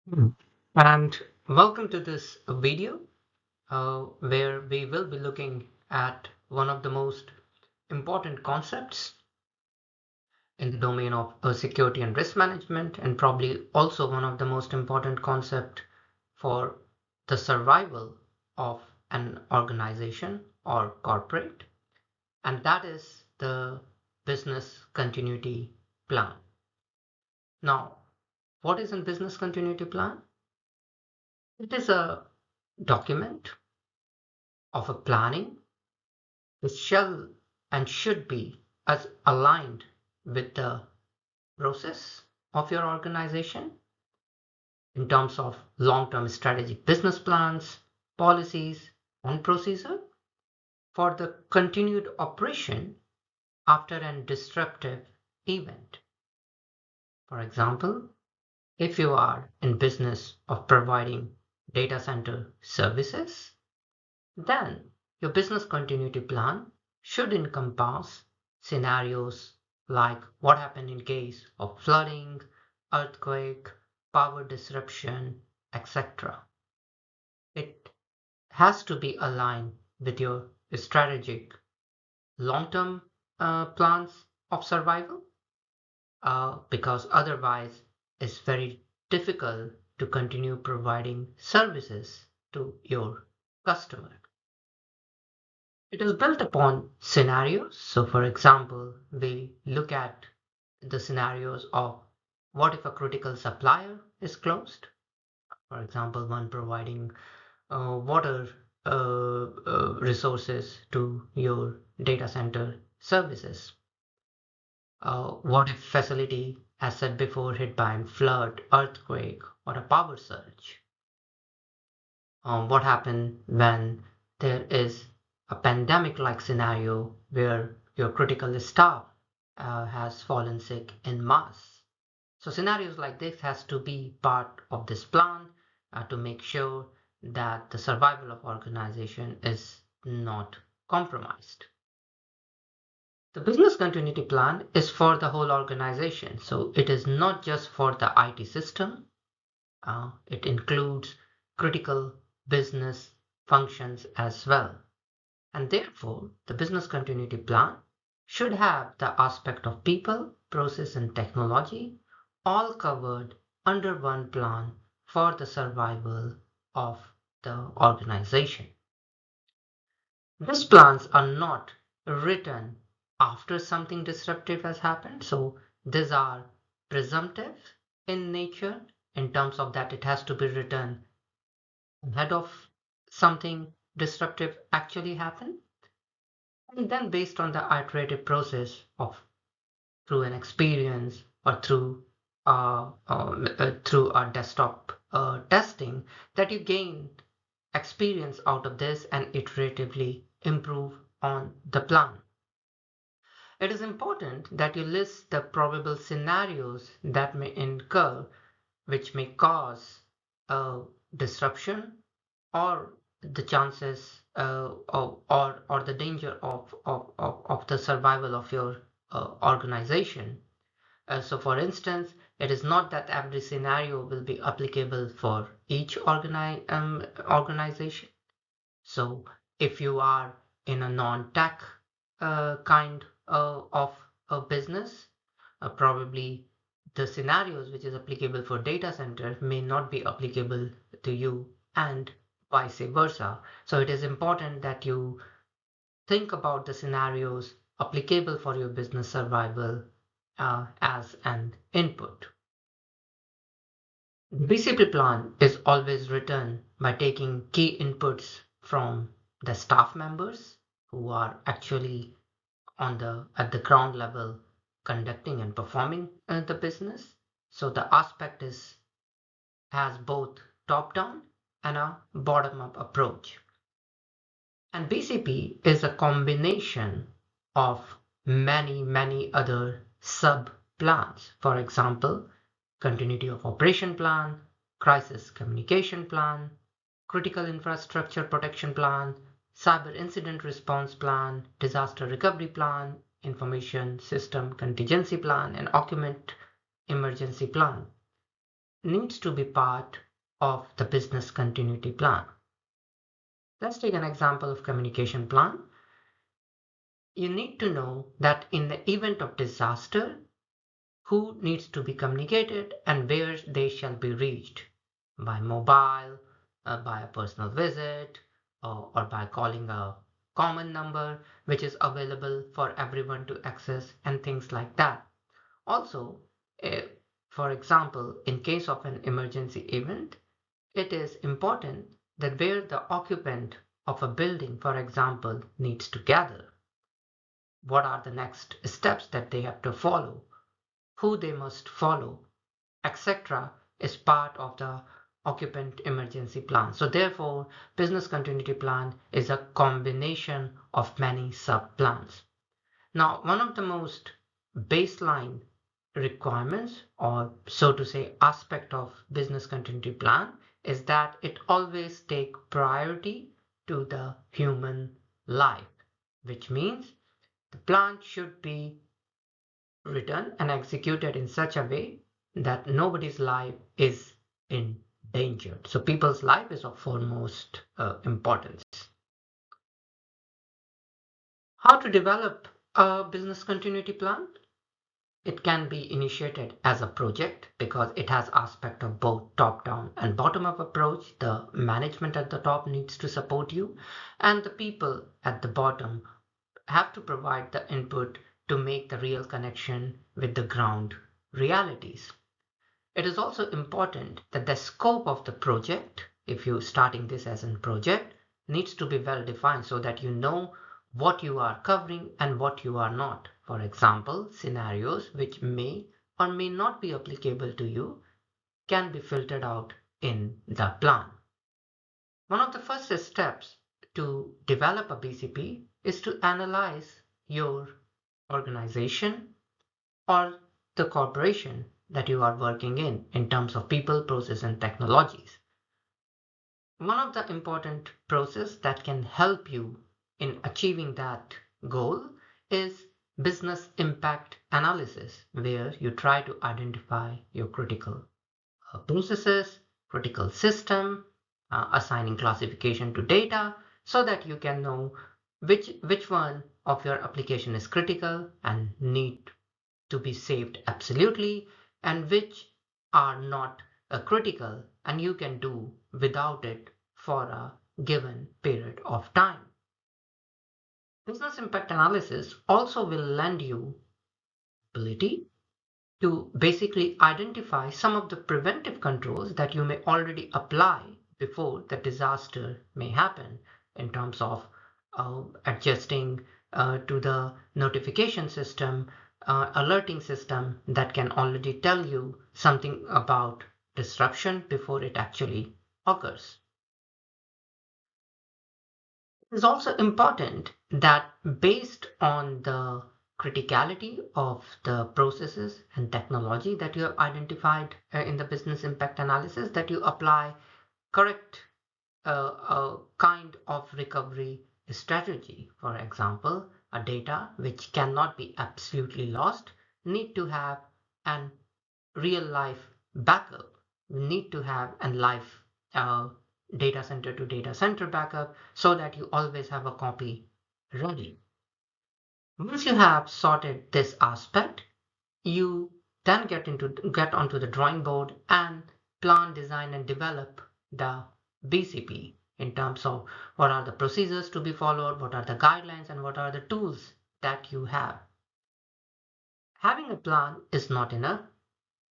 Hmm. And welcome to this video where we will be looking at one of the most important concepts in the domain of security and risk management, and probably also one of the most important concept for the survival of an organization or corporate, and that is the business continuity plan. Now, what is a business continuity plan? It is a document of a planning which shall and should be as aligned with the process of your organization in terms of long-term strategic business plans, policies, and procedure for the continued operation after a disruptive event. For example, if you are in business of providing data center services, then your business continuity plan should encompass scenarios like what happened in case of flooding, earthquake, power disruption, etc. It has to be aligned with your strategic long-term plans of survival because otherwise it's very difficult to continue providing services to your customer. It is built upon scenarios. So, for example, we look at the scenarios of what if a critical supplier is closed? For example, one providing water resources to your data center services. What if facility, as said before, hit by a flood, earthquake, or a power surge? What happened when there is a pandemic-like scenario where your critical staff has fallen sick in mass. So scenarios like this has to be part of this plan to make sure that the survival of organization is not compromised. The business continuity plan is for the whole organization. So it is not just for the IT system. It includes critical business functions as well. And therefore, the business continuity plan should have the aspect of people, process, and technology all covered under one plan for the survival of the organization. These plans are not written after something disruptive has happened. So these are presumptive in nature in terms of that it has to be written ahead of something disruptive actually happen. And then based on the iterative process of through an experience or through our desktop testing that you gain experience out of this and iteratively improve on the plan. It is important that you list the probable scenarios that may incur which may cause a disruption or the chances or the danger of the survival of your organization. So for instance, it is not that every scenario will be applicable for each organization. So if you are in a non-tech kind of a business, probably the scenarios which is applicable for data center may not be applicable to you and vice versa. So it is important that you think about the scenarios applicable for your business survival as an input. The BCP plan is always written by taking key inputs from the staff members who are actually at the ground level conducting and performing the business. So the aspect is has both top down and a bottom up approach. And BCP is a combination of many other sub plans. For example, continuity of operation plan, crisis communication plan, critical infrastructure protection plan, cyber incident response plan, disaster recovery plan, information system contingency plan, and document emergency plan. needs to be part of the business continuity plan. Let's take an example of communication plan. You need to know that in the event of disaster, who needs to be communicated and where they shall be reached by mobile, by a personal visit, or by calling a common number which is available for everyone to access and things like that. Also, eh, for example, in case of an emergency event, it is important that where the occupant of a building, for example, needs to gather, what are the next steps that they have to follow, who they must follow, etc., is part of the occupant emergency plan. So therefore, business continuity plan is a combination of many sub-plans. Now, one of the most baseline requirements, or so to say aspect of business continuity plan, is that it always take priority to the human life, which means the plan should be written and executed in such a way that nobody's life is endangered. So people's life is of foremost importance. How to develop a business continuity plan? It can be initiated as a project because it has aspect of both top-down and bottom-up approach. The management at the top needs to support you, and the people at the bottom have to provide the input to make the real connection with the ground realities. It is also important that the scope of the project, if you're starting this as a project, needs to be well defined so that you know what you are covering and what you are not. For example, scenarios which may or may not be applicable to you can be filtered out in the plan. One of the first steps to develop a BCP is to analyze your organization or the corporation that you are working in terms of people, process, and technologies. One of the important process that can help you in achieving that goal is business impact analysis, where you try to identify your critical processes, critical system, assigning classification to data so that you can know which one of your application is critical and need to be saved absolutely, and which are not critical and you can do without it for a given period of time. Business impact analysis also will lend you ability to basically identify some of the preventive controls that you may already apply before the disaster may happen in terms of adjusting to the notification system, alerting system that can already tell you something about disruption before it actually occurs. It is also important that based on the criticality of the processes and technology that you have identified in the business impact analysis, that you apply correct kind of recovery strategy. For example, a data which cannot be absolutely lost need to have an real life backup. We need to have a live data center to data center backup so that you always have a copy ready. Once you have sorted this aspect, you then get onto the drawing board and plan, design, and develop the BCP in terms of what are the procedures to be followed, what are the guidelines, and what are the tools that you have. Having a plan is not enough.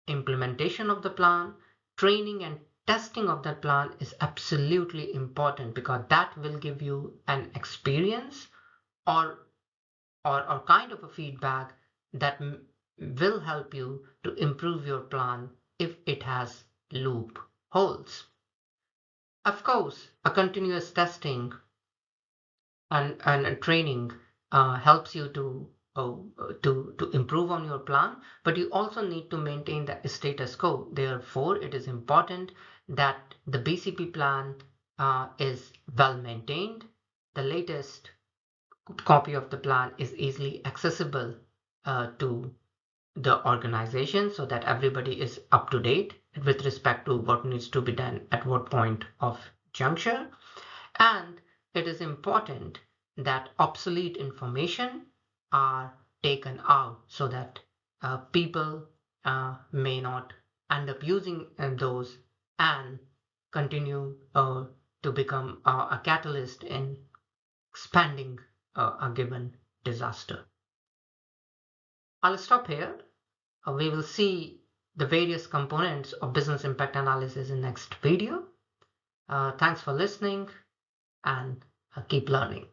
Implementation of the plan, training and testing of that plan is absolutely important because that will give you an experience or kind of a feedback that will help you to improve your plan if it has loopholes. Of course, a continuous testing and training helps you to improve on your plan, but you also need to maintain the status quo. Therefore, it is important that the BCP plan is well maintained. The latest copy of the plan is easily accessible to the organization so that everybody is up to date with respect to what needs to be done at what point of juncture. And it is important that obsolete information are taken out so that people may not end up using those and continue to become a catalyst in expanding a given disaster. I'll stop here. We will see the various components of business impact analysis in next video. Thanks for listening and keep learning.